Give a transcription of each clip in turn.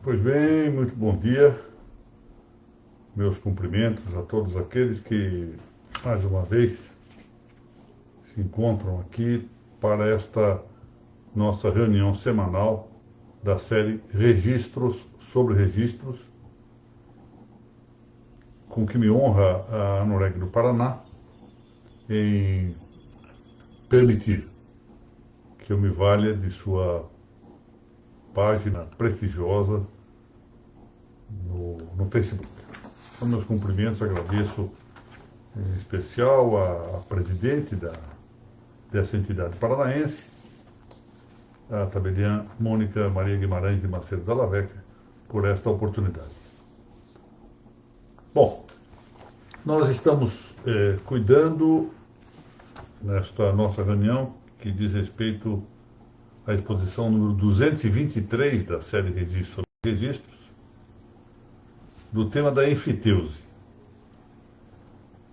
Pois bem, muito bom dia. Meus cumprimentos a todos aqueles que, mais uma vez, se encontram aqui para esta nossa reunião semanal da série Registros sobre Registros, com que me honra a Anoreg do Paraná em permitir que eu me valha de sua página prestigiosa no Facebook. Então, meus cumprimentos, agradeço em especial a presidente dessa entidade paranaense, a tabeliã Mônica Maria Guimarães de Macedo Dalla Vecchia, por esta oportunidade. Bom, nós estamos cuidando, nesta nossa reunião, que diz respeito à exposição número 223 da série Registros sobre Registros, do tema da enfiteuse.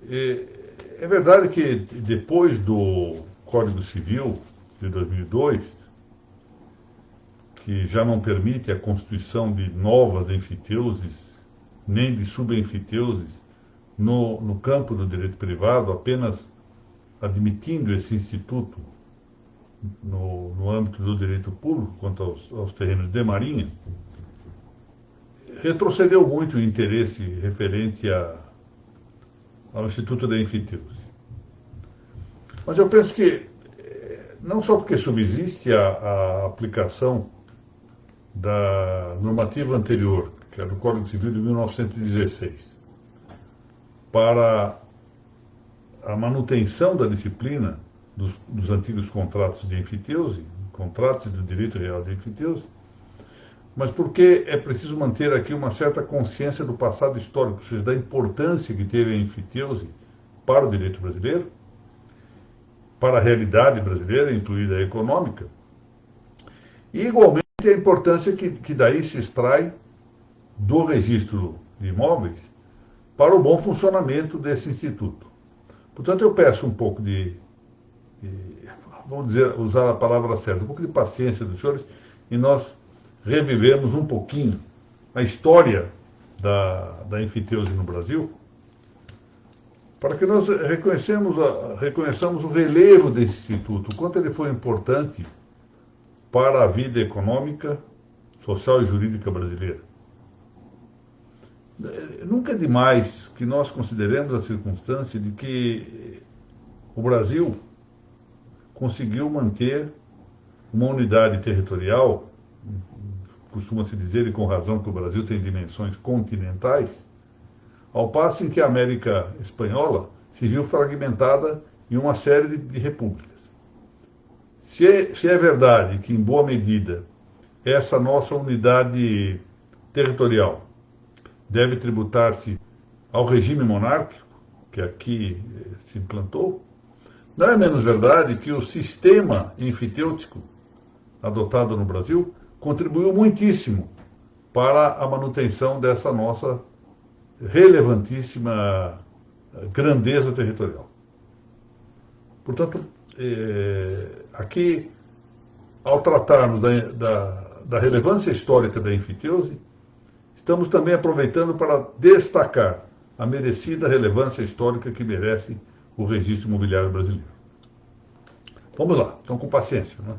É verdade que depois do Código Civil de 2002, que já não permite a constituição de novas enfiteuses, nem de subenfiteuses, no campo do direito privado, apenas admitindo esse instituto no âmbito do direito público, quanto aos terrenos de marinha, retrocedeu muito o interesse referente ao Instituto da Enfiteuse. Mas eu penso que, não só porque subsiste a aplicação da normativa anterior, que é do Código Civil de 1916, para a manutenção da disciplina dos antigos contratos de enfiteuse, contratos do direito real de enfiteuse, mas porque é preciso manter aqui uma certa consciência do passado histórico, ou seja, da importância que teve a enfiteuse para o direito brasileiro, para a realidade brasileira, incluída a econômica, e igualmente a importância que daí se extrai do registro de imóveis para o bom funcionamento desse instituto. Portanto, eu peço um pouco vamos dizer, usar a palavra certa, um pouco de paciência dos senhores, e nós revivemos um pouquinho a história da enfiteuse no Brasil, para que nós reconheçamos o relevo desse instituto, o quanto ele foi importante para a vida econômica, social e jurídica brasileira. Nunca é demais que nós consideremos a circunstância de que o Brasil conseguiu manter uma unidade territorial, costuma-se dizer, e com razão, que o Brasil tem dimensões continentais, ao passo em que a América Espanhola se viu fragmentada em uma série de repúblicas. Se é verdade que, em boa medida, essa nossa unidade territorial deve tributar-se ao regime monárquico, que aqui se implantou, não é menos verdade que o sistema enfitêutico adotado no Brasil contribuiu muitíssimo para a manutenção dessa nossa relevantíssima grandeza territorial. Portanto, aqui, ao tratarmos da relevância histórica da enfiteuse, estamos também aproveitando para destacar a merecida relevância histórica que merece o registro imobiliário brasileiro. Vamos lá, então com paciência, né?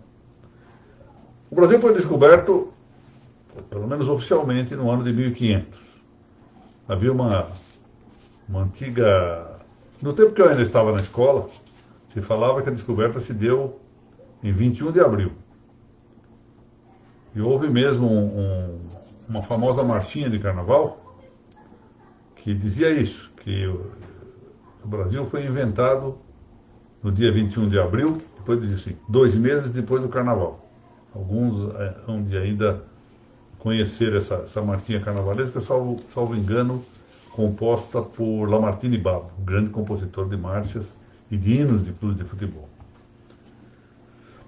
O Brasil foi descoberto, pelo menos oficialmente, no ano de 1500. Havia uma antiga... No tempo que eu ainda estava na escola, se falava que a descoberta se deu em 21 de abril. E houve mesmo uma famosa marchinha de carnaval que dizia isso, que o Brasil foi inventado no dia 21 de abril, depois dizia assim, 2 meses depois do carnaval. Alguns hão de ainda conhecer essa marchinha carnavalesca, salvo engano, composta por Lamartine Babo, um grande compositor de marchas e de hinos de clubes de futebol.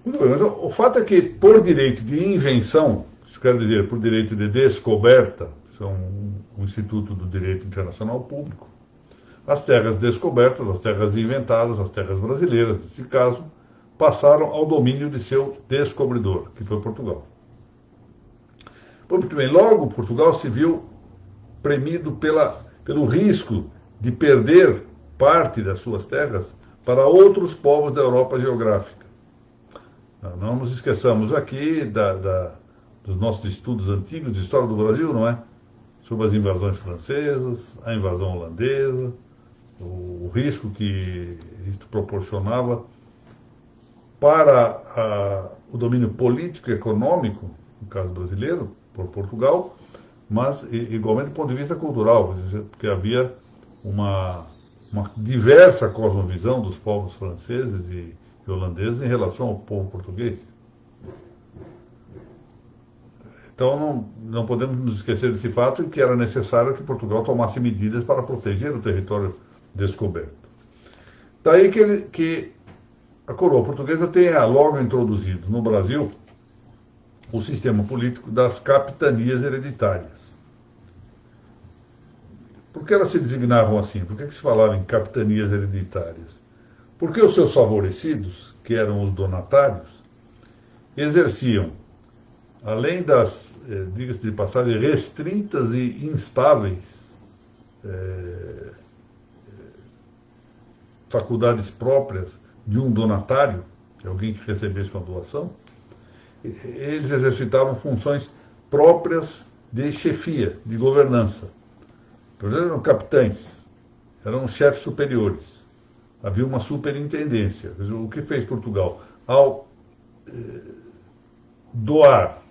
Muito bem, mas o fato é que, por direito de invenção, isso quer dizer, por direito de descoberta, isso é um instituto do direito internacional público, as terras descobertas, as terras inventadas, as terras brasileiras, nesse caso, passaram ao domínio de seu descobridor, que foi Portugal. Muito bem, logo Portugal se viu premido pelo risco de perder parte das suas terras para outros povos da Europa geográfica. Não nos esqueçamos aqui dos nossos estudos antigos de história do Brasil, não é? Sobre as invasões francesas, a invasão holandesa, o risco que isso proporcionava para o domínio político e econômico, no caso brasileiro, por Portugal, mas igualmente do ponto de vista cultural, porque havia uma diversa cosmovisão dos povos franceses e holandeses em relação ao povo português. Então não podemos nos esquecer desse fato e que era necessário que Portugal tomasse medidas para proteger o território descoberto. Daí que a coroa portuguesa tenha logo introduzido no Brasil o sistema político das capitanias hereditárias. Por que elas se designavam assim? Por que se falava em capitanias hereditárias? Porque os seus favorecidos, que eram os donatários, exerciam, além das, diga-se de passagem, restritas e instáveis faculdades próprias de um donatário, que é alguém que recebesse uma doação, eles exercitavam funções próprias de chefia, de governança. Por exemplo, eram capitães, eram chefes superiores. Havia uma superintendência. O que fez Portugal? Ao doar,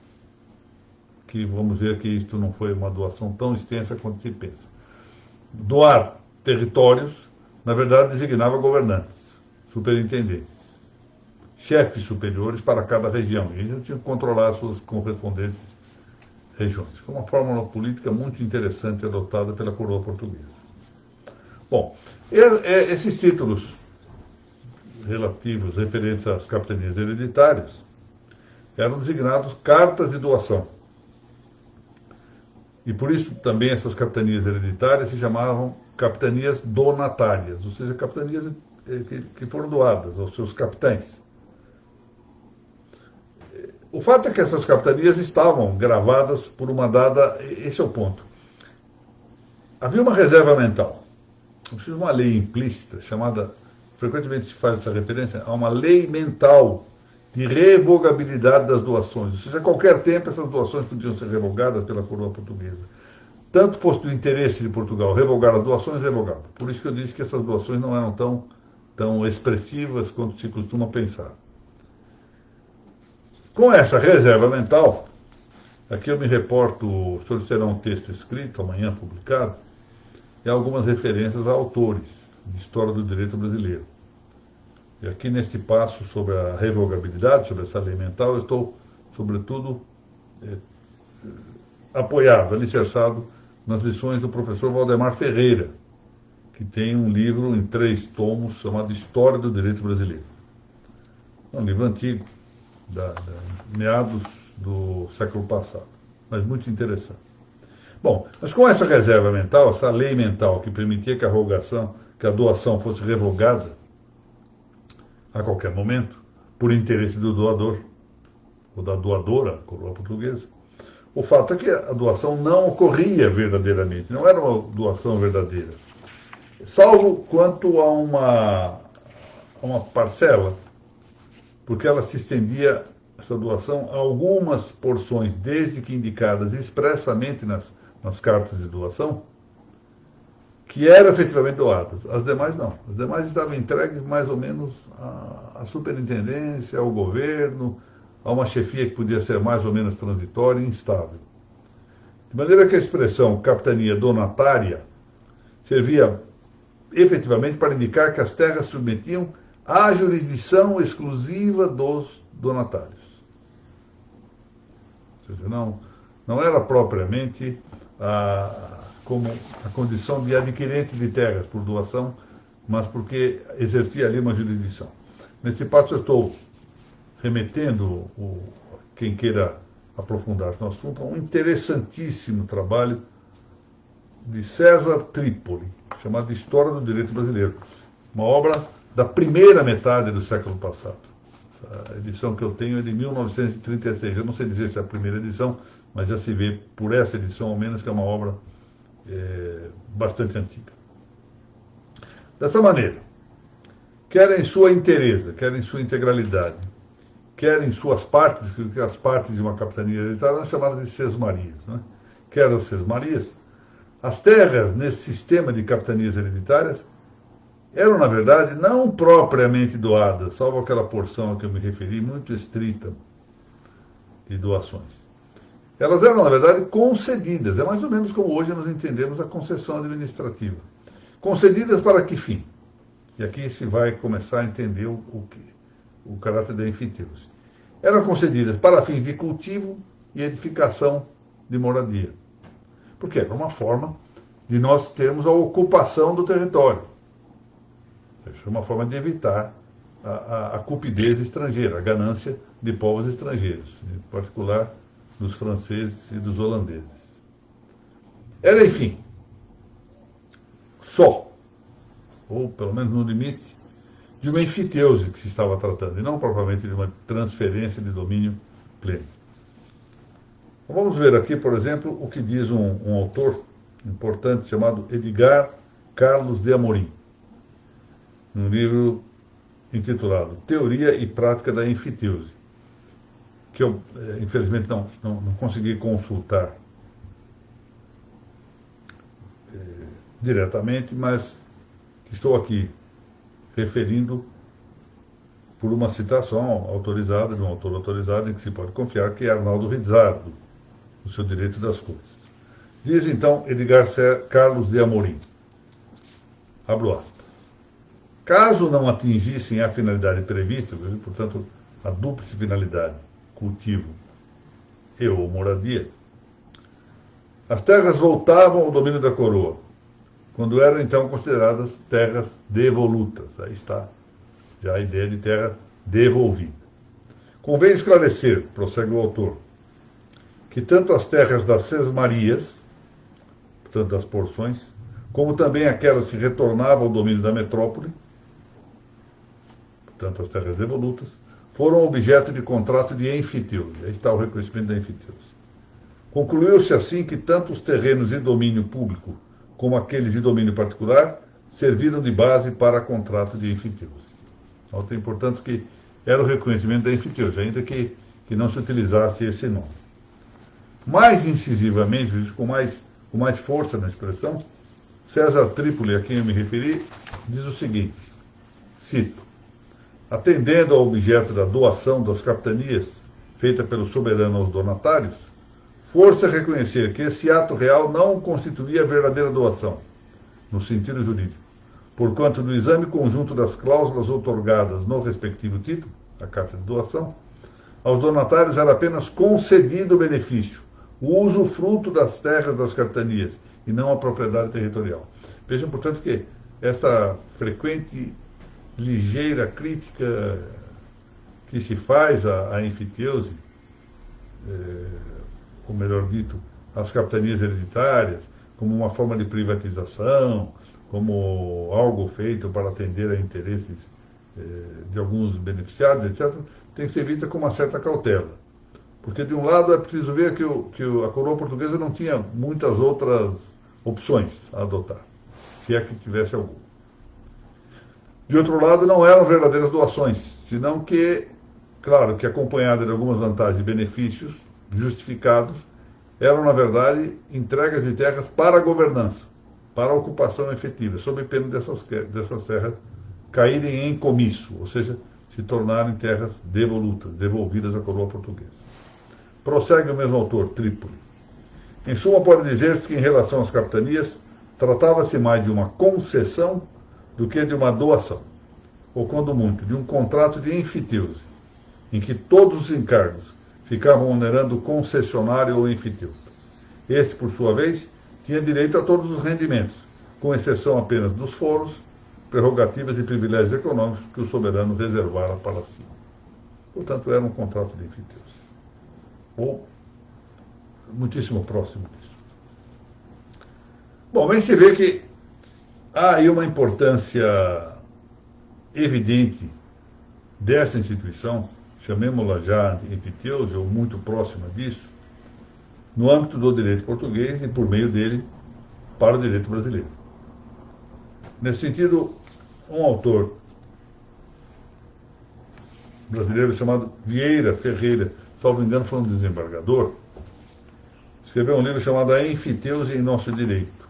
que vamos ver que isto não foi uma doação tão extensa quanto se pensa, doar territórios, na verdade designava governantes, superintendentes, chefes superiores para cada região. E eles tinham que controlar as suas correspondentes regiões. Foi uma fórmula política muito interessante adotada pela coroa portuguesa. Bom, esses títulos relativos, referentes às capitanias hereditárias, eram designados cartas de doação. E por isso também essas capitanias hereditárias se chamavam capitanias donatárias, ou seja, capitanias que foram doadas aos seus capitães. O fato é que essas capitanias estavam gravadas por uma dada, esse é o ponto. Havia uma reserva mental, uma lei implícita, chamada, frequentemente se faz essa referência, a uma lei mental de revogabilidade das doações. Ou seja, a qualquer tempo essas doações podiam ser revogadas pela coroa portuguesa. Tanto fosse do interesse de Portugal revogar as doações, revogava. Por isso que eu disse que essas doações não eram tão expressivas quanto se costuma pensar. Com essa reserva mental, aqui eu me reporto, o senhor terá um texto escrito, amanhã publicado, e algumas referências a autores de história do direito brasileiro. E aqui neste passo sobre a revogabilidade, sobre essa lei mental, eu estou, sobretudo, apoiado, alicerçado nas lições do professor Valdemar Ferreira, que tem um livro em 3 tomos chamado História do Direito Brasileiro. É um livro antigo, meados do século passado, mas muito interessante. Bom, mas com essa reserva mental, essa lei mental que permitia que a doação fosse revogada a qualquer momento, por interesse do doador, ou da doadora, a coroa portuguesa, o fato é que a doação não ocorria verdadeiramente, não era uma doação verdadeira, salvo quanto a uma parcela, porque ela se estendia, essa doação, a algumas porções, desde que indicadas expressamente nas cartas de doação, que eram efetivamente doadas. As demais não. As demais estavam entregues mais ou menos à superintendência, ao governo, a uma chefia que podia ser mais ou menos transitória e instável. De maneira que a expressão capitania donatária servia efetivamente para indicar que as terras se submetiam à jurisdição exclusiva dos donatários. Ou seja, não era propriamente como a condição de adquirente de terras por doação, mas porque exercia ali uma jurisdição. Neste passo eu estou remetendo quem queira aprofundar-se no assunto a um interessantíssimo trabalho de César Trípoli, chamado História do Direito Brasileiro, uma obra da primeira metade do século passado. A edição que eu tenho é de 1936. Eu não sei dizer se é a primeira edição, mas já se vê por essa edição, ao menos, que é uma obra bastante antiga. Dessa maneira, quer em sua inteireza, quer em sua integralidade, quer em suas partes, que as partes de uma capitania hereditária eram chamadas de sesmarias, né? Quer as sesmarias, as terras nesse sistema de capitanias hereditárias eram, na verdade, não propriamente doadas, salvo aquela porção a que eu me referi, muito estrita de doações. Elas eram, na verdade, concedidas. É mais ou menos como hoje nós entendemos a concessão administrativa. Concedidas para que fim? E aqui se vai começar a entender o caráter da enfiteuse. Eram concedidas para fins de cultivo e edificação de moradia. Porque era uma forma de nós termos a ocupação do território. É uma forma de evitar a cupidez estrangeira, a ganância de povos estrangeiros, em particular dos franceses e dos holandeses. Era, enfim, só, ou pelo menos no limite, de uma enfiteuse que se estava tratando, e não propriamente de uma transferência de domínio pleno. Então, vamos ver aqui, por exemplo, o que diz um autor importante chamado Edgar Carlos de Amorim, num livro intitulado Teoria e Prática da Enfiteuse, que eu, infelizmente, não consegui consultar diretamente, mas que estou aqui referindo por uma citação autorizada, de um autor autorizado, em que se pode confiar, que é Arnaldo Rizzardo, O Seu Direito das Coisas. Diz, então, Edgar Carlos de Amorim, abro aspas, caso não atingissem a finalidade prevista, portanto, a dúplice finalidade, cultivo e ou moradia, as terras voltavam ao domínio da coroa, quando eram então consideradas terras devolutas. Aí está já a ideia de terra devolvida. Convém esclarecer, prossegue o autor, que tanto as terras das sesmarias, portanto das porções, como também aquelas que retornavam ao domínio da metrópole, portanto as terras devolutas, foram objeto de contrato de enfiteuse. Aí está o reconhecimento da enfiteuse. Concluiu-se assim que tanto os terrenos de domínio público como aqueles de domínio particular serviram de base para contrato de enfiteuse. Notem, portanto, que era o reconhecimento da enfiteuse, ainda que não se utilizasse esse nome. Mais incisivamente, com mais força na expressão, César Trípoli, a quem eu me referi, diz o seguinte, cito, atendendo ao objeto da doação das capitanias feita pelo soberano aos donatários, força reconhecer que esse ato real não constituía verdadeira doação, no sentido jurídico, porquanto no exame conjunto das cláusulas outorgadas no respectivo título, a carta de doação, aos donatários era apenas concedido o benefício, o usufruto das terras das capitanias, e não a propriedade territorial. Vejam, portanto, que essa frequente, ligeira crítica que se faz à enfiteuse, ou melhor dito, às capitanias hereditárias, como uma forma de privatização, como algo feito para atender a interesses de alguns beneficiários, etc., tem que ser vista com uma certa cautela. Porque, de um lado, é preciso ver que a coroa portuguesa não tinha muitas outras opções a adotar, se é que tivesse alguma. De outro lado, não eram verdadeiras doações, senão que, claro, que acompanhada de algumas vantagens e benefícios justificados, eram, na verdade, entregas de terras para a governança, para a ocupação efetiva, sob pena dessas terras caírem em comisso, ou seja, se tornarem terras devolutas, devolvidas à coroa portuguesa. Prossegue o mesmo autor, Trípoli. Em suma, pode dizer-se que, em relação às capitanias, tratava-se mais de uma concessão do que de uma doação, ou, quando muito, de um contrato de enfiteuse, em que todos os encargos ficavam onerando o concessionário ou enfiteuta. Este, por sua vez, tinha direito a todos os rendimentos, com exceção apenas dos foros, prerrogativas e privilégios econômicos que o soberano reservara para si. Portanto, era um contrato de enfiteuse. Ou muitíssimo próximo disso. Bom, bem se vê que há aí uma importância evidente dessa instituição, chamemos-la já enfiteuse ou muito próxima disso, no âmbito do direito português e, por meio dele, para o direito brasileiro. Nesse sentido, um autor brasileiro chamado Vieira Ferreira, salvo engano foi um desembargador, escreveu um livro chamado A Enfiteuse em Nosso Direito.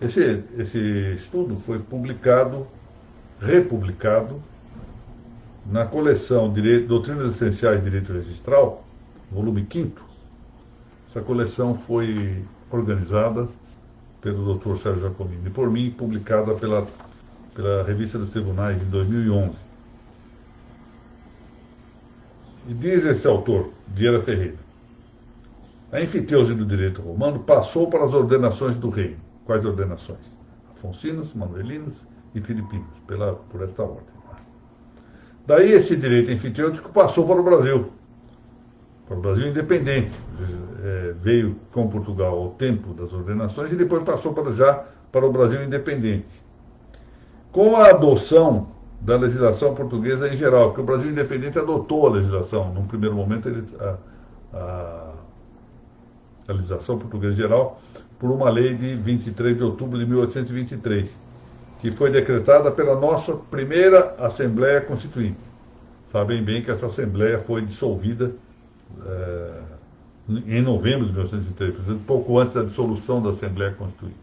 Esse estudo foi republicado, na coleção Doutrinas Essenciais de Direito Registral, volume 5º. Essa coleção foi organizada pelo Dr. Sérgio Jacomini e por mim, publicada pela Revista dos Tribunais em 2011. E diz esse autor, Vieira Ferreira, a enfiteuse do direito romano passou para as ordenações do reino. Quais ordenações? Afonsinas, Manuelinas e Filipinas, por esta ordem. Daí esse direito enfiteútico passou para o Brasil independente. Veio com Portugal ao tempo das ordenações e depois passou para o Brasil independente. Com a adoção da legislação portuguesa em geral, porque o Brasil independente adotou a legislação, num primeiro momento a legislação portuguesa geral, por uma lei de 23 de outubro de 1823, que foi decretada pela nossa primeira Assembleia Constituinte. Sabem bem que essa Assembleia foi dissolvida em novembro de 1923, portanto, pouco antes da dissolução da Assembleia Constituinte.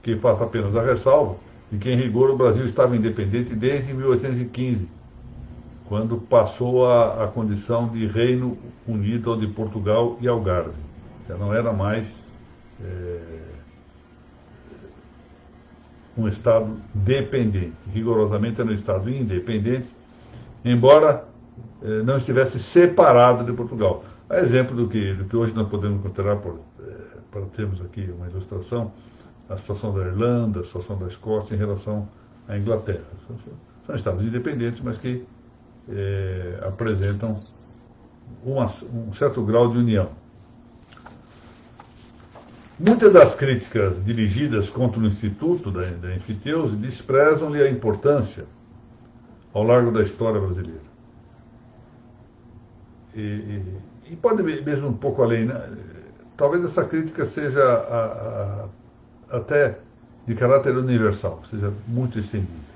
Que faço apenas a ressalva de que, em rigor, o Brasil estava independente desde 1815, quando passou a condição de Reino Unido de Portugal e Algarve. Já não era mais um Estado dependente. Rigorosamente era um Estado independente, embora não estivesse separado de Portugal. A exemplo do que hoje nós podemos considerar, para termos aqui uma ilustração, a situação da Irlanda, a situação da Escócia em relação à Inglaterra. São Estados independentes, mas que apresentam um certo grau de união. Muitas das críticas dirigidas contra o Instituto da enfiteuse desprezam-lhe a importância ao largo da história brasileira. E pode mesmo um pouco além, né? Talvez essa crítica seja até de caráter universal, seja muito estendida.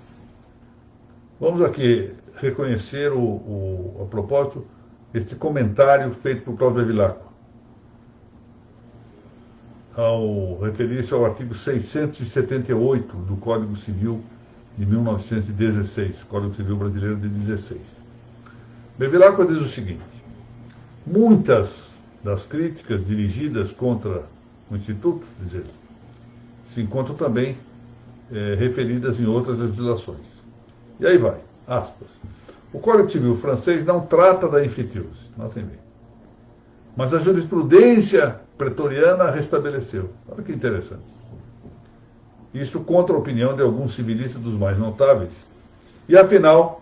Vamos aqui reconhecer, a propósito, este comentário feito por Cláudio Bevilacqua, ao referir-se ao artigo 678 do Código Civil de 1916, Código Civil Brasileiro de 16. Bevilacqua diz o seguinte: muitas das críticas dirigidas contra o Instituto, diz ele, se encontram também referidas em outras legislações. E aí vai, aspas. O Código Civil francês não trata da enfiteuse, notem bem, mas a jurisprudência pretoriana a restabeleceu. Olha que interessante. Isto contra a opinião de alguns civilistas dos mais notáveis. E, afinal,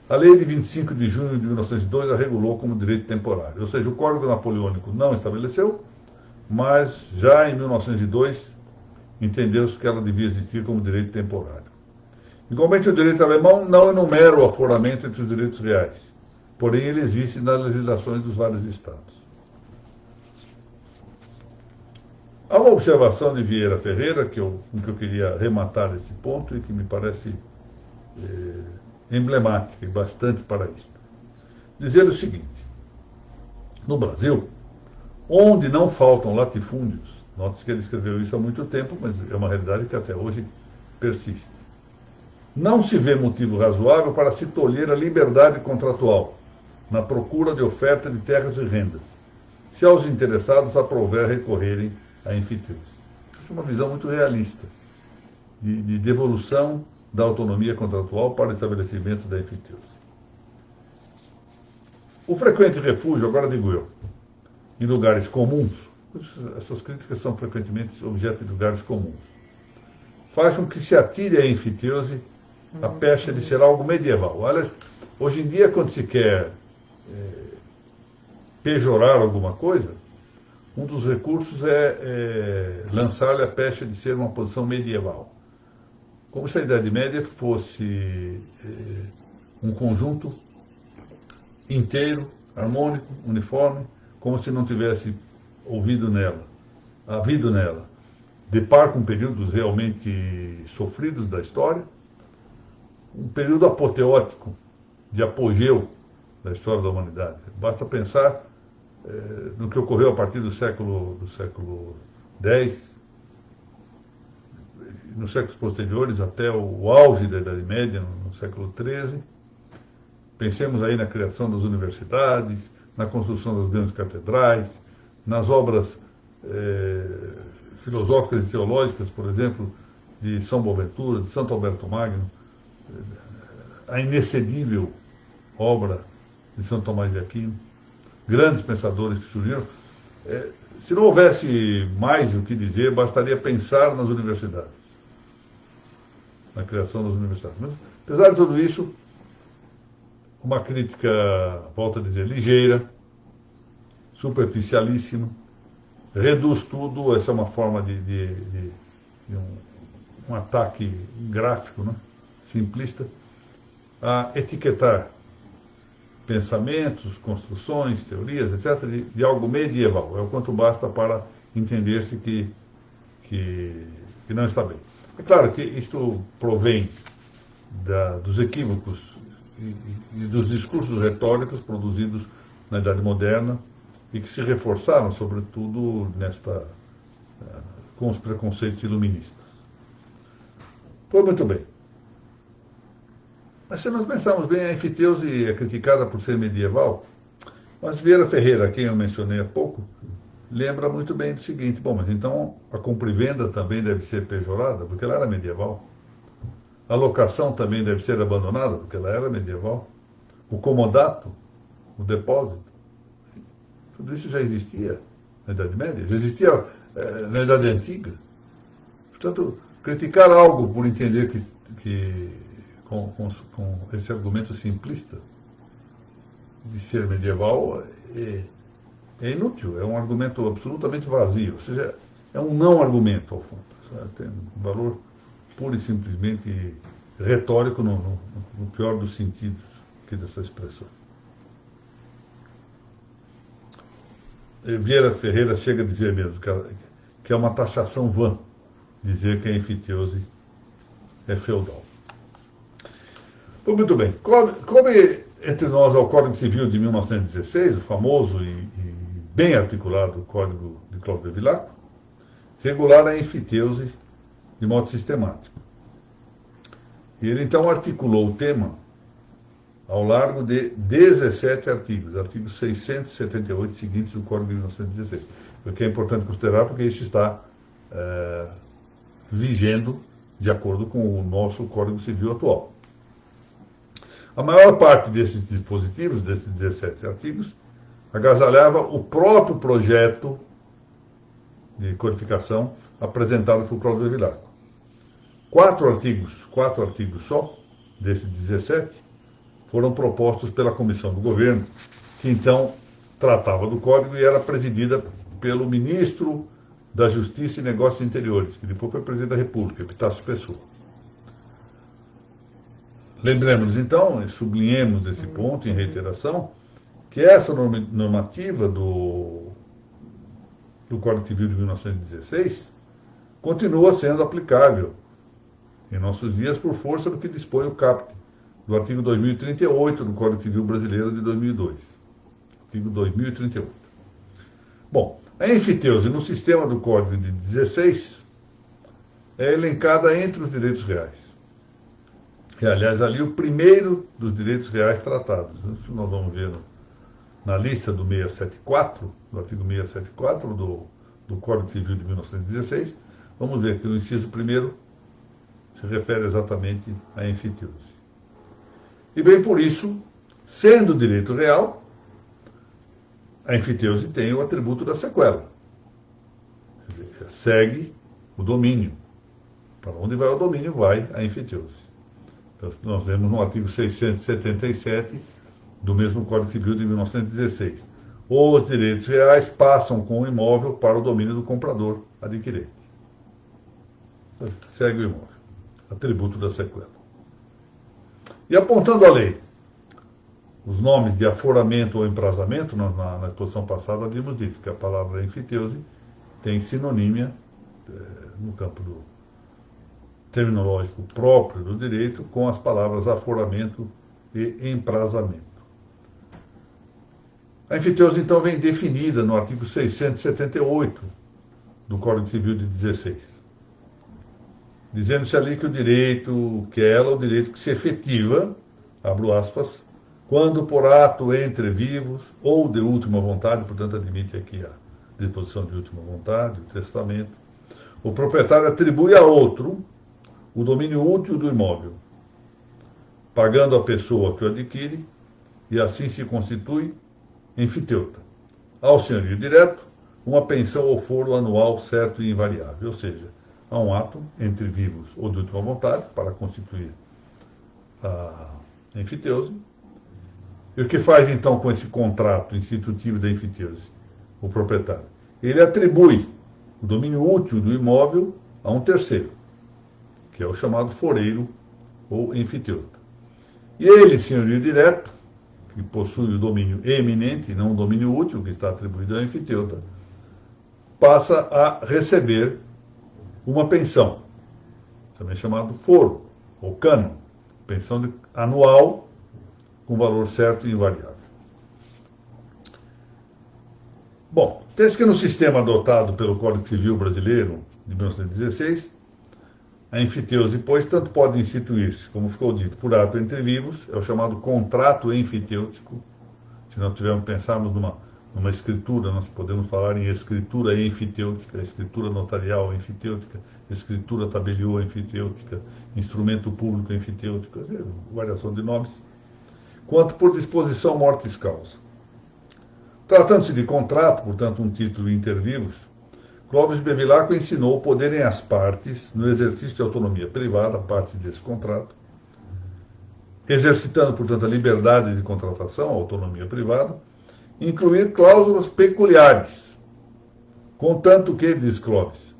a lei de 25 de junho de 1902 a regulou como direito temporário. Ou seja, o Código Napoleônico não estabeleceu, mas já em 1902 entendeu-se que ela devia existir como direito temporário. Igualmente, o direito alemão não enumera o aforamento entre os direitos reais, porém ele existe nas legislações dos vários estados. Há uma observação de Vieira Ferreira, com que eu queria rematar esse ponto e que me parece emblemática e bastante para isso. Dizer o seguinte: no Brasil, onde não faltam latifúndios, note que ele escreveu isso há muito tempo, mas é uma realidade que até hoje persiste, não se vê motivo razoável para se tolher a liberdade contratual na procura de oferta de terras e rendas, se aos interessados aprouver recorrerem à enfiteuse. Isso é uma visão muito realista de devolução da autonomia contratual para o estabelecimento da enfiteuse. O frequente refúgio, agora digo eu, em lugares comuns, essas críticas são frequentemente objeto de lugares comuns, faz com que se atire à enfiteuse a pecha de ser algo medieval. Olha, hoje em dia, quando se quer pejorar alguma coisa, um dos recursos é lançar-lhe a pecha de ser uma posição medieval. Como se a Idade Média fosse um conjunto inteiro, harmônico, uniforme, como se não tivesse havido nela, de par com períodos realmente sofridos da história, um período apoteótico, de apogeu da história da humanidade. Basta pensar no que ocorreu a partir do século X, nos séculos posteriores até o auge da Idade Média, no século XIII. Pensemos aí na criação das universidades, na construção das grandes catedrais, nas obras filosóficas e teológicas, por exemplo, de São Boaventura, de Santo Alberto Magno, a inexcedível obra de São Tomás de Aquino, grandes pensadores que surgiram. Se não houvesse mais o que dizer, bastaria pensar nas universidades, na criação das universidades. Mas, apesar de tudo isso, uma crítica, volto a dizer, ligeira, superficialíssima, reduz tudo, essa é uma forma de um ataque gráfico, né, simplista, a etiquetar pensamentos, construções, teorias, etc., de algo medieval. É o quanto basta para entender-se que não está bem. É claro que isto provém dos equívocos e dos discursos retóricos produzidos na Idade Moderna e que se reforçaram, sobretudo, com os preconceitos iluministas. Pois muito bem. Mas se nós pensarmos bem, a enfiteuse é criticada por ser medieval, mas Vieira Ferreira, a quem eu mencionei há pouco, lembra muito bem do seguinte: bom, mas então a compra e venda também deve ser pejorada, porque ela era medieval. A locação também deve ser abandonada, porque ela era medieval. O comodato, o depósito, tudo isso já existia na Idade Média, já existia na Idade Antiga. Portanto, criticar algo por entender com esse argumento simplista de ser medieval é inútil, é um argumento absolutamente vazio, ou seja, é um não argumento ao fundo, sabe? Tem um valor pura e simplesmente retórico no pior dos sentidos aqui dessa expressão. Vieira Ferreira chega a dizer mesmo que é uma taxação vã dizer que a enfiteuse é feudal. Muito bem. Coube entre nós ao Código Civil de 1916, o famoso e bem articulado Código de Cláudio de Vilaco, regular a enfiteuse de modo sistemático. E ele então articulou o tema ao largo de 17 artigos, artigos 678 seguintes do Código de 1916. O que é importante considerar, porque isso está vigendo de acordo com o nosso Código Civil atual. A maior parte desses dispositivos, desses 17 artigos, agasalhava o próprio projeto de codificação apresentado por Cláudio de Vilaco. Quatro artigos só, desses 17, foram propostos pela comissão do governo, que então tratava do código e era presidida pelo ministro da Justiça e Negócios Interiores, que depois foi presidente da República, Epitácio Pessoa. Lembremos então, e sublinhemos esse ponto em reiteração, que essa normativa do Código Civil de 1916 continua sendo aplicável em nossos dias por força do que dispõe o caput do artigo 2038 do Código Civil Brasileiro de 2002. Artigo 2038. Bom, a enfiteuse no sistema do Código de 16 é elencada entre os direitos reais. Que, aliás, ali o primeiro dos direitos reais tratados. Isso nós vamos ver na lista do 674, do artigo 674 do Código Civil de 1916, vamos ver que o inciso primeiro se refere exatamente à enfiteuse. E bem por isso, sendo direito real, a enfiteuse tem o atributo da sequela. Quer dizer, segue o domínio. Para onde vai o domínio, vai a enfiteuse. Então, nós vemos no artigo 677 do mesmo Código Civil de 1916. Os direitos reais passam com o imóvel para o domínio do comprador adquirente. Segue o imóvel. Atributo da sequela. E apontando a lei, os nomes de aforamento ou emprazamento, na exposição passada havíamos dito que a palavra enfiteuse tem sinonímia no campo terminológico próprio do direito com as palavras aforamento e emprazamento. A enfiteuse, então, vem definida no artigo 678 do Código Civil de 16, dizendo-se ali que o direito, que ela é o direito que se efetiva, abro aspas, quando por ato entre vivos ou de última vontade, portanto admite aqui a disposição de última vontade, o testamento, o proprietário atribui a outro o domínio útil do imóvel, pagando a pessoa que o adquire, e assim se constitui enfiteuta. Ao senhorio direto, uma pensão ou foro anual certo e invariável, ou seja, há um ato entre vivos ou de última vontade para constituir a enfiteuse. E o que faz então com esse contrato institutivo da enfiteuse? O proprietário. Ele atribui o domínio útil do imóvel a um terceiro, que é o chamado foreiro ou enfiteuta. E ele, senhorio direto, que possui o domínio eminente, não o domínio útil, que está atribuído ao enfiteuta, passa a receber uma pensão, também chamado foro, ou cânon, pensão anual com valor certo e invariável. Bom, desde que no sistema adotado pelo Código Civil Brasileiro de 1916, a enfiteuse, pois, tanto pode instituir-se, como ficou dito, por ato entre vivos, é o chamado contrato enfiteútico. Se nós pensarmos numa escritura, nós podemos falar em escritura enfiteútica, escritura notarial enfiteútica, escritura tabeliô enfiteútica, instrumento público enfiteútico, variação de nomes, quanto por disposição mortis causa. Tratando-se de contrato, portanto, um título inter vivos, Clóvis Bevilacqua ensinou poderem as partes, no exercício de autonomia privada, parte desse contrato, exercitando, portanto, a liberdade de contratação, a autonomia privada, incluir cláusulas peculiares, contanto que, diz Clóvis,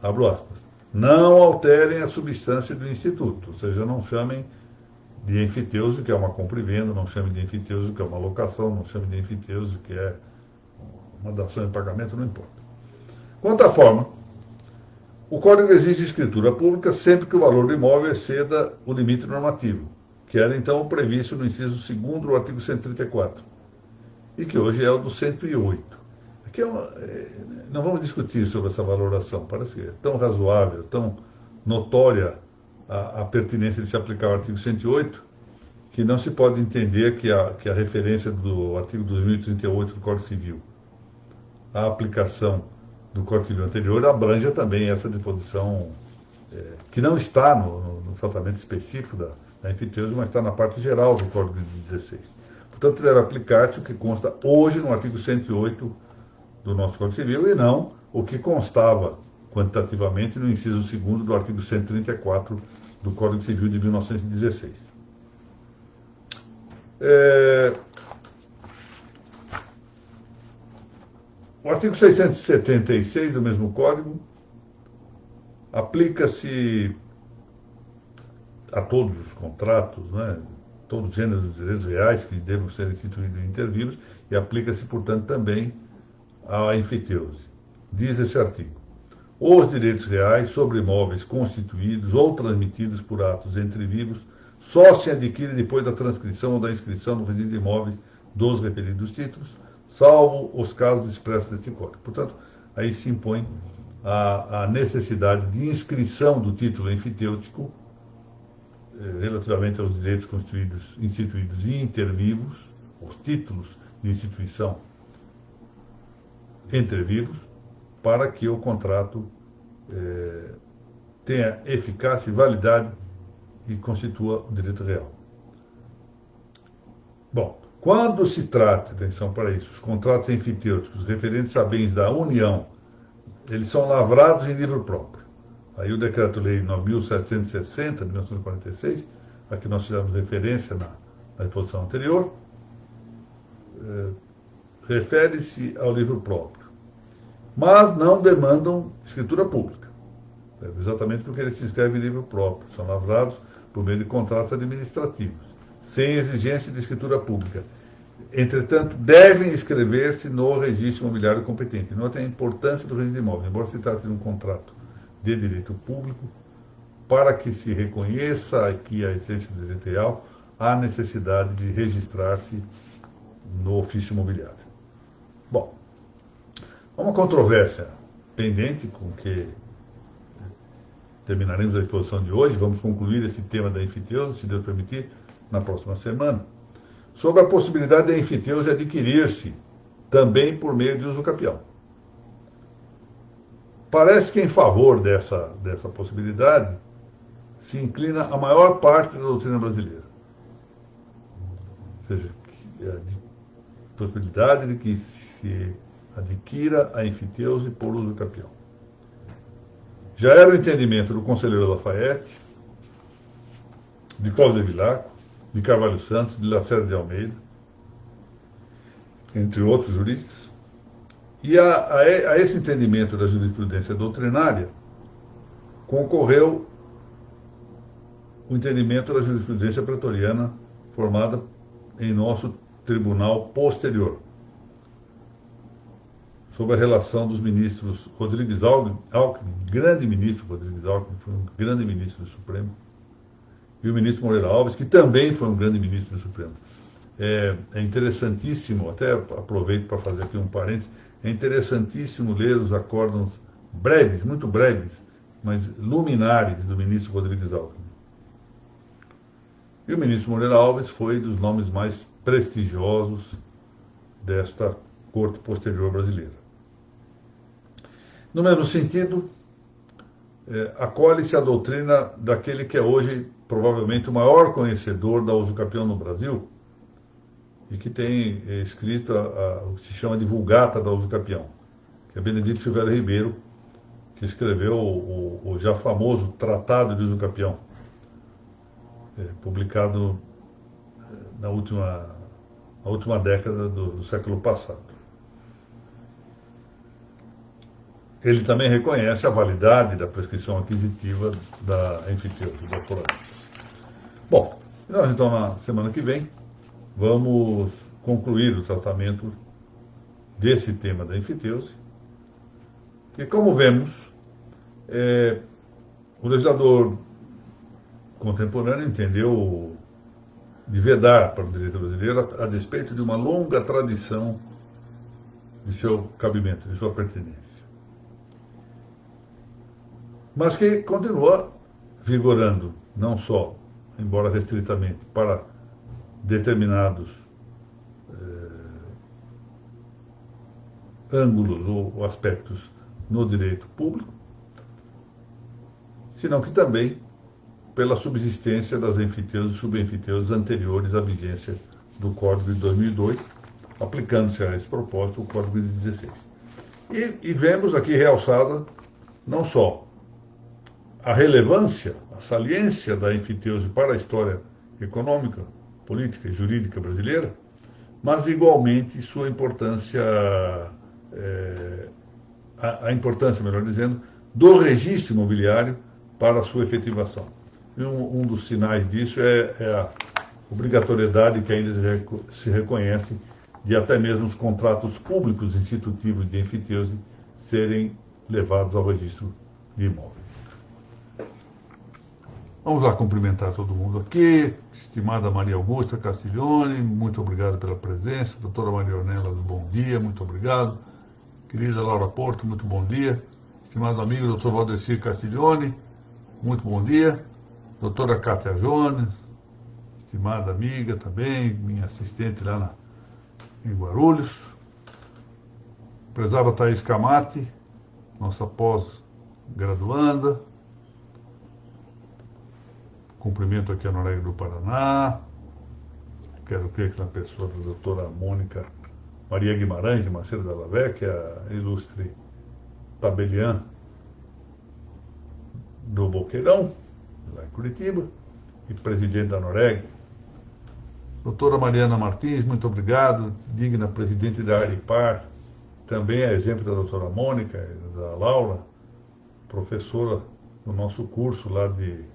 abro aspas, não alterem a substância do instituto, ou seja, não chamem de enfiteuse, que é uma compra e venda, não chamem de enfiteuse, que é uma locação, não chamem de enfiteuse, que é uma dação em pagamento, não importa. Quanto à forma, o Código exige escritura pública sempre que o valor do imóvel exceda o limite normativo, que era então previsto no inciso 2º do artigo 134, e que hoje é o do 108. Aqui não vamos discutir sobre essa valoração, parece que é tão razoável, tão notória a pertinência de se aplicar o artigo 108, que não se pode entender que a referência do artigo 2038 do Código Civil, a aplicação do Código Civil anterior, abranja também essa disposição que não está no tratamento específico da enfiteuse, mas está na parte geral do Código de 16. Portanto, deve aplicar-se o que consta hoje no artigo 108 do nosso Código Civil e não o que constava quantitativamente no inciso 2º do artigo 134 do Código Civil de 1916. O artigo 676 do mesmo Código aplica-se a todos os contratos, né, todo gênero de direitos reais que devam ser instituídos em intervivos, e aplica-se, portanto, também à enfiteuse. Diz esse artigo: os direitos reais sobre imóveis constituídos ou transmitidos por atos entre vivos só se adquirem depois da transcrição ou da inscrição no registro de imóveis dos referidos títulos, salvo os casos expressos deste Código. Portanto, aí se impõe a necessidade de inscrição do título enfiteútico relativamente aos direitos instituídos e intervivos, os títulos de instituição entre vivos, para que o contrato tenha eficácia e validade e constitua o direito real. Bom, quando se trata, atenção para isso, os contratos enfiteúticos referentes a bens da União, eles são lavrados em livro próprio. Aí o Decreto-Lei 9.760, de 1946, a que nós fizemos referência na exposição anterior, refere-se ao livro próprio, mas não demandam escritura pública. Exatamente porque eles se inscrevem em livro próprio, são lavrados por meio de contratos administrativos. sem exigência de escritura pública. Entretanto, devem inscrever-se no registro imobiliário competente. Note a importância do registro de imóveis, embora se trate de um contrato de direito público, para que se reconheça aqui a essência do direito real, há necessidade de registrar-se no ofício imobiliário. Bom, uma controvérsia pendente com que terminaremos a exposição de hoje, vamos concluir esse tema da enfiteuse, se Deus permitir, na próxima semana, sobre a possibilidade da enfiteuse adquirir-se também por meio de uso capião. Parece que em favor dessa possibilidade se inclina a maior parte da doutrina brasileira. Ou seja, a possibilidade de que se adquira a enfiteuse por uso capião. Já era o entendimento do conselheiro Lafayette, de Cláudio de Vilaco, de Carvalho Santos, de Lacerda de Almeida, entre outros juristas. E a esse entendimento da jurisprudência doutrinária concorreu o entendimento da jurisprudência pretoriana formada em nosso tribunal posterior, sobre a relação dos ministros Rodrigues Alckmin, grande ministro Rodrigues Alckmin, foi um grande ministro do Supremo, e o ministro Moreira Alves, que também foi um grande ministro do Supremo. É interessantíssimo, até aproveito para fazer aqui um parênteses, é interessantíssimo ler os acórdãos breves, muito breves, mas luminares do ministro Rodrigues Alckmin. E o ministro Moreira Alves foi dos nomes mais prestigiosos desta corte posterior brasileira. No mesmo sentido, acolhe-se a doutrina daquele que é hoje provavelmente o maior conhecedor da uso capião no Brasil e que tem escrito o que se chama de Vulgata da uso capião, que é Benedito Silveira Ribeiro, que escreveu o já famoso Tratado de Uso Capião, publicado na última década do século passado. Ele também reconhece a validade da prescrição aquisitiva da enfiteuse, do aforamento. Bom, nós então na semana que vem vamos concluir o tratamento desse tema da enfiteuse. E como vemos, o legislador contemporâneo entendeu de vedar para o direito brasileiro a despeito de uma longa tradição de seu cabimento, de sua pertinência. Mas que continua vigorando, não só, embora restritamente, para determinados ângulos ou aspectos no direito público, senão que também pela subsistência das enfiteusas e subenfiteusas anteriores à vigência do Código de 2002, aplicando-se a esse propósito o Código de 16. E vemos aqui realçada não só a relevância, a saliência da enfiteuse para a história econômica, política e jurídica brasileira, mas igualmente sua importância, a importância, melhor dizendo, do registro imobiliário para a sua efetivação. E um dos sinais disso é a obrigatoriedade que ainda se reconhece de até mesmo os contratos públicos institutivos de enfiteuse serem levados ao registro de imóveis. Vamos lá cumprimentar todo mundo aqui. Estimada Maria Augusta Castiglione, muito obrigado pela presença. Doutora Maria Ornelas, bom dia, muito obrigado. Querida Laura Porto, muito bom dia. Estimado amigo doutor Valdecir Castiglione, muito bom dia. Doutora Cátia Jones, estimada amiga também, minha assistente lá em Guarulhos. Prezada Thaís Camati, nossa pós-graduanda. Cumprimento aqui a Noréia do Paraná. Quero crer que na pessoa da doutora Mônica Maria Guimarães de Macedo da Lavé, que é a ilustre tabeliã do Boqueirão, lá em Curitiba, e presidente da Noreg. Doutora Mariana Martins, muito obrigado, digna presidente da Aripar, também é exemplo da doutora Mônica, da Laura, professora do nosso curso lá de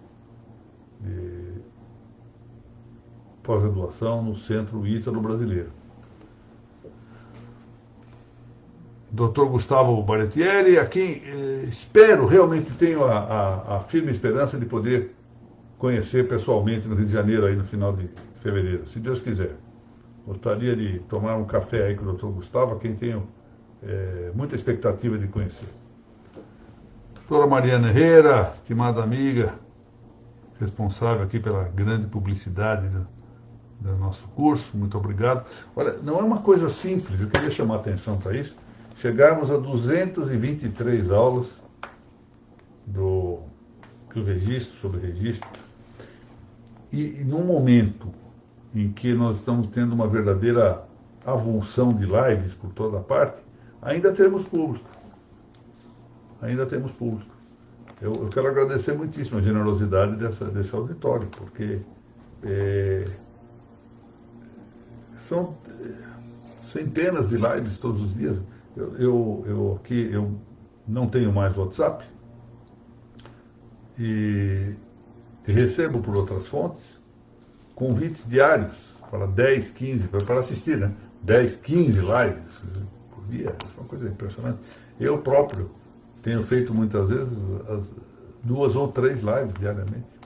pós-graduação no Centro Ítalo Brasileiro. Dr. Gustavo Baretieri, a quem espero, realmente tenho a firme esperança de poder conhecer pessoalmente no Rio de Janeiro, aí no final de fevereiro, se Deus quiser. Gostaria de tomar um café aí com o Dr. Gustavo, a quem tenho muita expectativa de conhecer. Doutora Mariana Herrera, estimada amiga, responsável aqui pela grande publicidade do nosso curso, muito obrigado. Olha, não é uma coisa simples, eu queria chamar a atenção para isso. Chegarmos a 223 aulas do registro, sobre registro, e num momento em que nós estamos tendo uma verdadeira avulsão de lives por toda parte, ainda temos público. Ainda temos público. Eu quero agradecer muitíssimo a generosidade desse auditório, porque são centenas de lives todos os dias. Eu não tenho mais WhatsApp e recebo por outras fontes convites diários para 10, 15, para assistir, né? 10, 15 lives por dia, é uma coisa impressionante. Eu próprio tenho feito muitas vezes 2 ou 3 lives diariamente.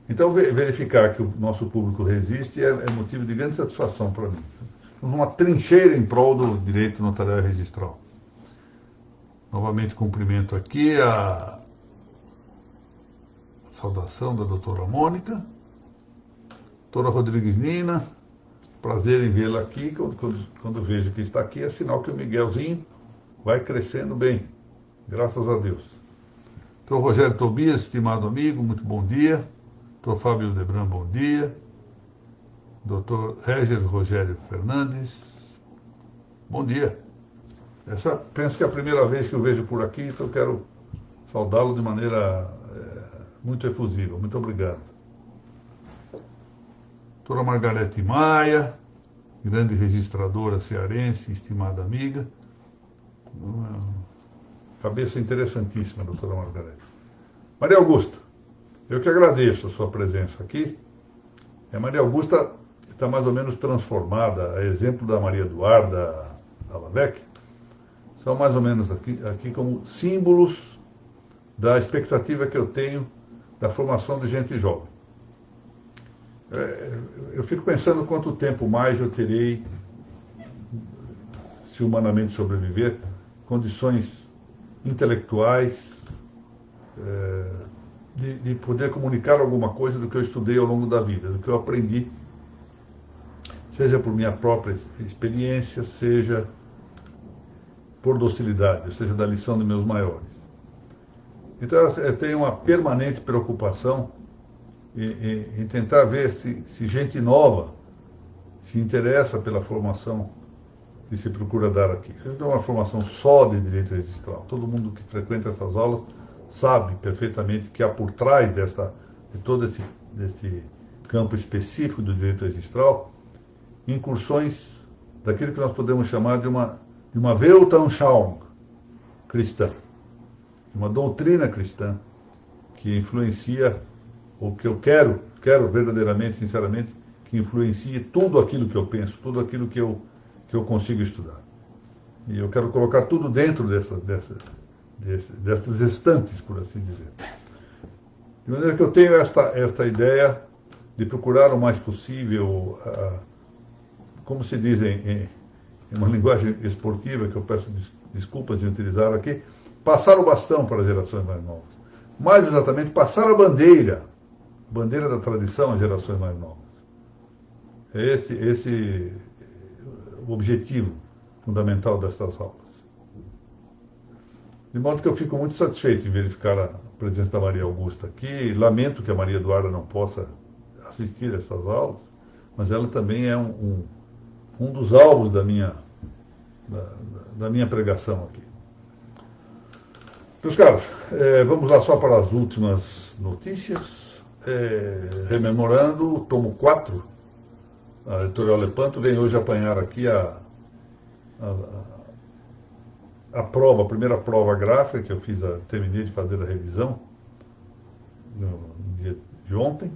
Então, verificar que o nosso público resiste é motivo de grande satisfação para mim. Uma trincheira em prol do direito notarial e registral. Novamente cumprimento aqui a saudação da doutora Mônica, doutora Rodrigues Nina, prazer em vê-la aqui. Quando vejo que está aqui, é sinal que o Miguelzinho vai crescendo bem, graças a Deus. Doutor Rogério Tobias, estimado amigo, muito bom dia. Doutor Fábio Debran, bom dia. Doutor Regis Rogério Fernandes, bom dia. Penso que é a primeira vez que eu vejo por aqui, então quero saudá-lo de maneira muito efusiva. Muito obrigado. Doutora Margarete Maia, grande registradora cearense, estimada amiga. Uma cabeça interessantíssima, doutora Margarete. Maria Augusta, eu que agradeço a sua presença aqui. A Maria Augusta está mais ou menos transformada, a exemplo da Maria Eduarda Alavec, são mais ou menos aqui como símbolos da expectativa que eu tenho da formação de gente jovem. Eu fico pensando quanto tempo mais eu terei, se humanamente sobreviver, condições intelectuais, de poder comunicar alguma coisa do que eu estudei ao longo da vida, do que eu aprendi, seja por minha própria experiência, seja por docilidade, seja da lição de meus maiores. Então eu tenho uma permanente preocupação em tentar ver se gente nova se interessa pela formação que se procura dar aqui. Não é uma formação só de direito registral. Todo mundo que frequenta essas aulas sabe perfeitamente que há por trás de todo esse campo específico do direito registral incursões daquilo que nós podemos chamar de uma Weltanschauung cristã, uma doutrina cristã que influencia, ou que eu quero verdadeiramente, sinceramente, que influencie tudo aquilo que eu penso, tudo aquilo que eu consigo estudar. E eu quero colocar tudo dentro dessas estantes, por assim dizer. De maneira que eu tenho esta ideia de procurar o mais possível, como se diz em uma linguagem esportiva, que eu peço desculpas de utilizar aqui, passar o bastão para as gerações mais novas. Mais exatamente, passar a bandeira da tradição às gerações mais novas. É esse o objetivo fundamental destas aulas. De modo que eu fico muito satisfeito em verificar a presença da Maria Augusta aqui. Lamento que a Maria Eduarda não possa assistir a essas aulas, mas ela também é um dos alvos da minha pregação aqui. Meus caros, vamos lá só para as últimas notícias. Rememorando o tomo 4, a editorial Lepanto vem hoje apanhar aqui a primeira prova gráfica que eu terminei de fazer a revisão no dia de ontem.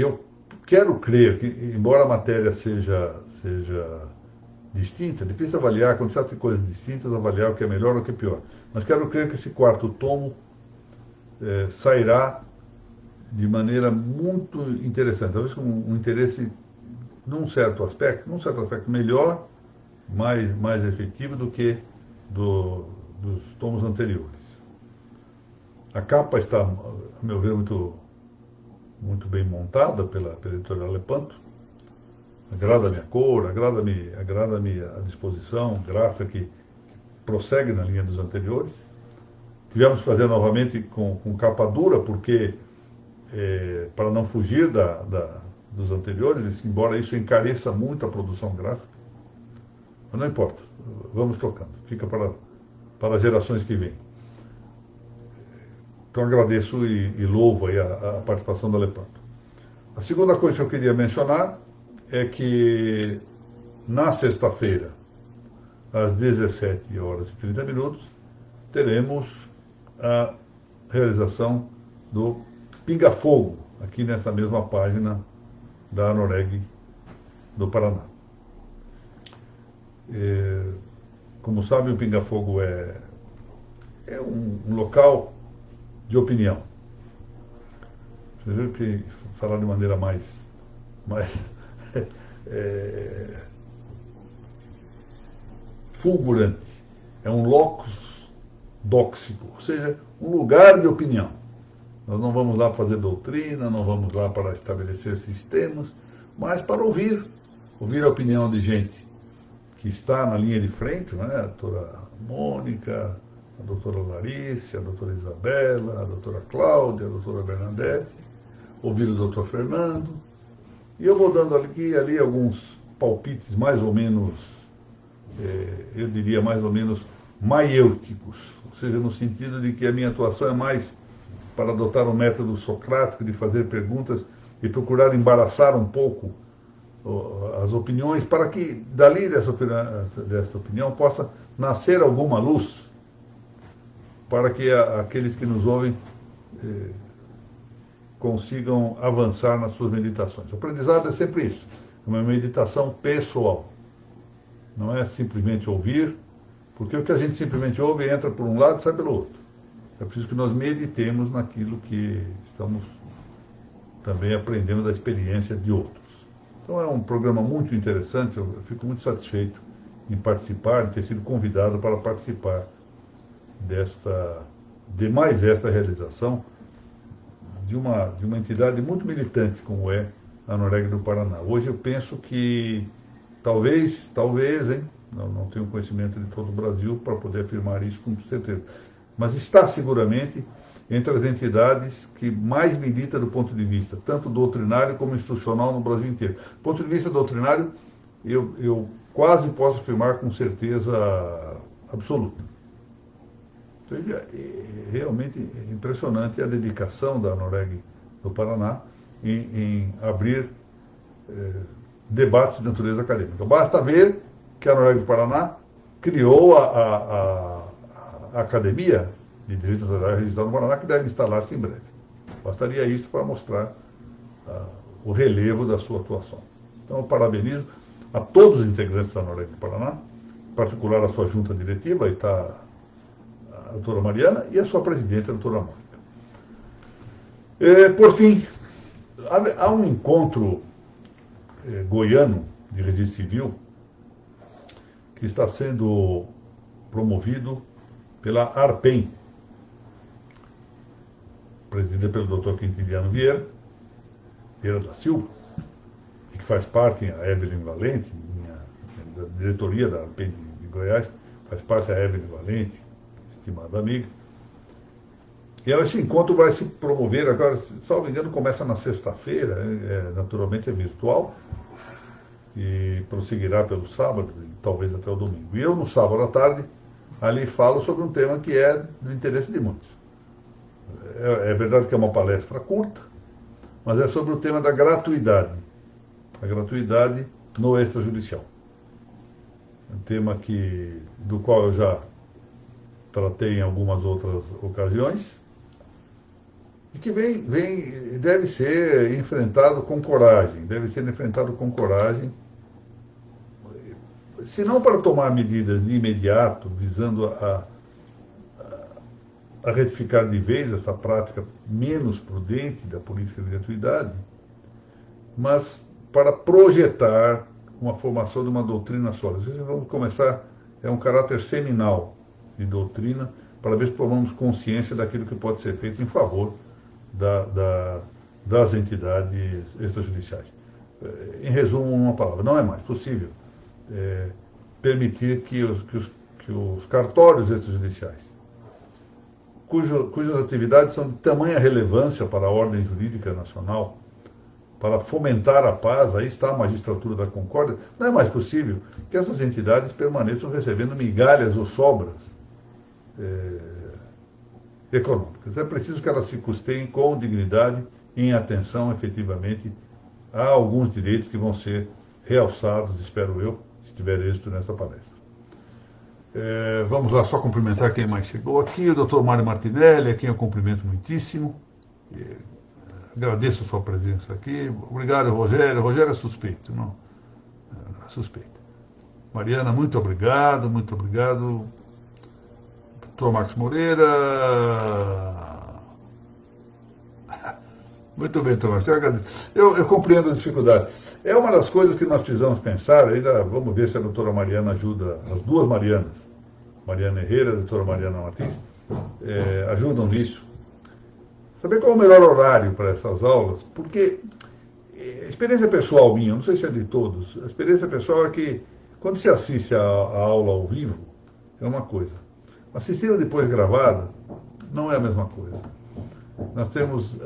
eu quero crer que, embora a matéria seja distinta, é difícil avaliar, quando se trata de coisas distintas, avaliar o que é melhor ou o que é pior. Mas quero crer que esse quarto tomo sairá de maneira muito interessante, talvez com um interesse num certo aspecto melhor, mais efetivo do que dos tomos anteriores. A capa está, a meu ver, muito bem montada pela editorial Lepanto. Agrada a minha cor, agrada-me a disposição gráfica que prossegue na linha dos anteriores. Tivemos que fazer novamente com capa dura, porque para não fugir dos anteriores, embora isso encareça muito a produção gráfica. Mas não importa, vamos tocando, fica para as gerações que vêm. Então agradeço e louvo aí a participação da Lepanto. A segunda coisa que eu queria mencionar é que na sexta-feira, às 17h30, teremos a realização do Pinga Fogo, aqui nesta mesma página da Anoreg do Paraná. Como sabe, o Pinga Fogo é um local de opinião. Você viu que falar de maneira mais fulgurante. É um locus dóxico, ou seja, um lugar de opinião. Nós não vamos lá fazer doutrina, não vamos lá para estabelecer sistemas, mas para ouvir a opinião de gente que está na linha de frente, né? A doutora Mônica, a doutora Larissa, a doutora Isabela, a doutora Cláudia, a doutora Bernadette, ouvir o doutor Fernando. E eu vou dando aqui e ali alguns palpites mais ou menos, eu diria mais ou menos maiêuticos, ou seja, no sentido de que a minha atuação é mais para adotar um método socrático de fazer perguntas e procurar embaraçar um pouco as opiniões, para que dali dessa opinião possa nascer alguma luz, para que aqueles que nos ouvem consigam avançar nas suas meditações. O aprendizado é sempre isso, é uma meditação pessoal. Não é simplesmente ouvir, porque o que a gente simplesmente ouve entra por um lado e sai pelo outro. É preciso que nós meditemos naquilo que estamos também aprendendo da experiência de outros. Então é um programa muito interessante, eu fico muito satisfeito em participar, em ter sido convidado para participar de mais esta realização de uma entidade muito militante como é a Anoreg do Paraná. Hoje eu penso que talvez, não tenho conhecimento de todo o Brasil para poder afirmar isso com certeza, mas está seguramente entre as entidades que mais milita do ponto de vista tanto doutrinário como institucional no Brasil inteiro. Do ponto de vista doutrinário, eu quase posso afirmar com certeza absoluta. É realmente impressionante a dedicação da Anoreg do Paraná em abrir debates de natureza acadêmica. Basta ver que a Anoreg do Paraná criou a Academia de Direito Notarial registrado no Paraná, que deve instalar-se em breve. Bastaria isso para mostrar o relevo da sua atuação. Então, eu parabenizo a todos os integrantes da Anoreg do Paraná, em particular a sua junta diretiva, aí está a doutora Mariana, e a sua presidente, a doutora Mônica. Por fim, há um encontro goiano de registro civil que está sendo promovido pela ARPEM, presidida pelo Dr. Quintiliano Vieira da Silva, e que faz parte, a Evelyn Valente, da diretoria da ARPEM de Goiás, faz parte a Evelyn Valente, estimada amiga. E esse encontro vai se promover agora, se não me engano, começa na sexta-feira, naturalmente é virtual, e prosseguirá pelo sábado, e talvez até o domingo. E eu, no sábado à tarde, ali falo sobre um tema que é do interesse de muitos. É verdade que é uma palestra curta, mas é sobre o tema da gratuidade. A gratuidade no extrajudicial. Um tema do qual eu já tratei em algumas outras ocasiões, e que deve ser enfrentado com coragem, se não para tomar medidas de imediato, visando a retificar de vez essa prática menos prudente da política de gratuidade, mas para projetar uma formação de uma doutrina sólida. Vamos começar, é um caráter seminal de doutrina, para ver se tomamos consciência daquilo que pode ser feito em favor das entidades extrajudiciais. Em resumo, uma palavra, não é mais possível permitir que os cartórios extrajudiciais, cujas atividades são de tamanha relevância para a ordem jurídica nacional, para fomentar a paz, aí está a magistratura da concórdia, não é mais possível que essas entidades permaneçam recebendo migalhas ou sobras econômicas. É preciso que elas se custeiem com dignidade, em atenção, efetivamente, a alguns direitos que vão ser realçados, espero eu, se tiver êxito nessa palestra. Vamos lá, só cumprimentar quem mais chegou aqui, o Dr. Mário Martinelli, a quem eu cumprimento muitíssimo. Agradeço a sua presença aqui. Obrigado, Rogério. Rogério é suspeito, não? É suspeito. Mariana, muito obrigado, muito obrigado. Dr. Marcos Moreira. Muito bem, Tomás. Eu compreendo a dificuldade. É uma das coisas que nós precisamos pensar, ainda vamos ver se a doutora Mariana ajuda, as duas Marianas, Mariana Herrera e a doutora Mariana Martins, ajudam nisso. Saber qual é o melhor horário para essas aulas, porque a experiência pessoal minha, não sei se é de todos, a experiência pessoal é que quando se assiste a aula ao vivo, é uma coisa. Assistida depois gravada, não é a mesma coisa. Nós temos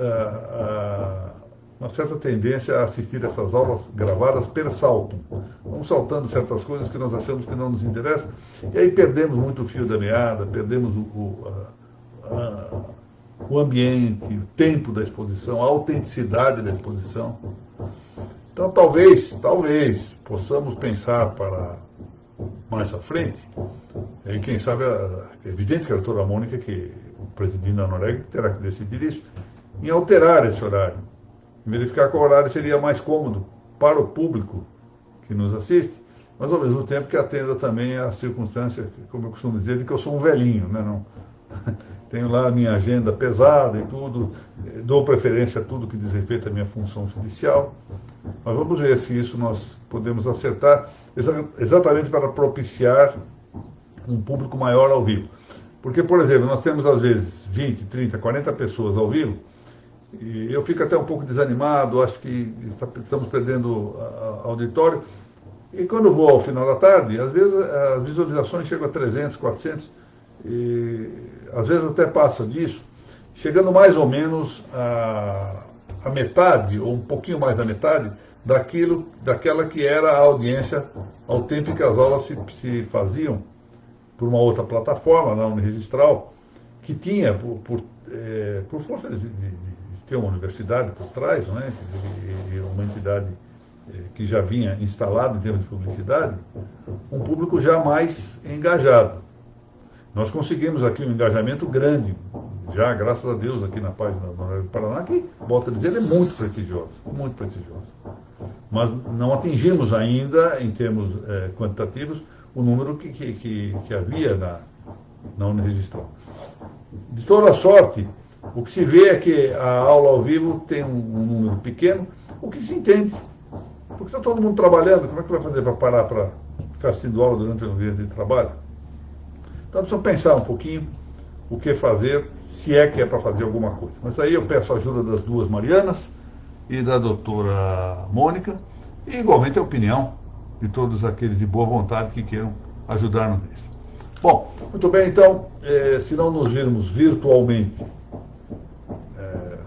uma certa tendência a assistir essas aulas gravadas per saltum. Vamos saltando certas coisas que nós achamos que não nos interessam, e aí perdemos muito o fio da meada, perdemos o ambiente, o tempo da exposição, a autenticidade da exposição. Então, talvez possamos pensar para mais à frente, e quem sabe, é evidente que a doutora Mônica, que presidindo a Noreg, terá que decidir isso, em alterar esse horário, em verificar qual horário seria mais cômodo para o público que nos assiste, mas ao mesmo tempo que atenda também a circunstância, como eu costumo dizer, de que eu sou um velhinho, né? Não, tenho lá a minha agenda pesada e tudo, dou preferência a tudo que diz respeito à minha função judicial, mas vamos ver se isso nós podemos acertar, exatamente para propiciar um público maior ao vivo. Porque, por exemplo, nós temos às vezes 20, 30, 40 pessoas ao vivo, e eu fico até um pouco desanimado, acho que estamos perdendo auditório, e quando vou ao final da tarde, às vezes as visualizações chegam a 300, 400, e às vezes até passa disso, chegando mais ou menos a metade, ou um pouquinho mais da metade, daquela que era a audiência ao tempo que as aulas se faziam por uma outra plataforma, na Uniregistral, que tinha, por força de ter uma universidade por trás, não é? E uma entidade que já vinha instalada em termos de publicidade, um público já mais engajado. Nós conseguimos aqui um engajamento grande, já, graças a Deus, aqui na página do Paraná, que, volto a dizer, é muito prestigiosa, muito prestigiosa. Mas não atingimos ainda, em termos quantitativos, o número que havia na Uniregistral. De toda sorte, o que se vê é que a aula ao vivo tem um número pequeno, o que se entende. Porque está todo mundo trabalhando, como é que vai fazer para parar para ficar assistindo aula durante o dia de trabalho? Então, precisamos pensar um pouquinho o que fazer, se é que é para fazer alguma coisa. Mas aí eu peço a ajuda das duas Marianas e da doutora Mônica, e igualmente a opinião de todos aqueles de boa vontade que queiram ajudar-nos nisso. Bom, muito bem, então, se não nos virmos virtualmente,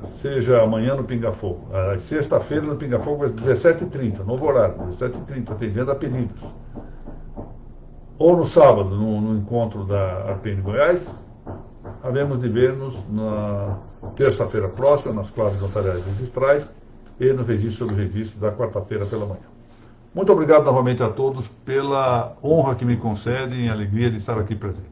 seja amanhã no Pinga Fogo, sexta-feira no Pinga Fogo, às 17h30, novo horário, 17h30, atendendo a pedidos. Ou no sábado, no encontro da ARPEN Goiás, havemos de ver-nos na terça-feira próxima, nas classes notariais registrais, e no registro sobre registro da quarta-feira pela manhã. Muito obrigado novamente a todos pela honra que me concedem e a alegria de estar aqui presente.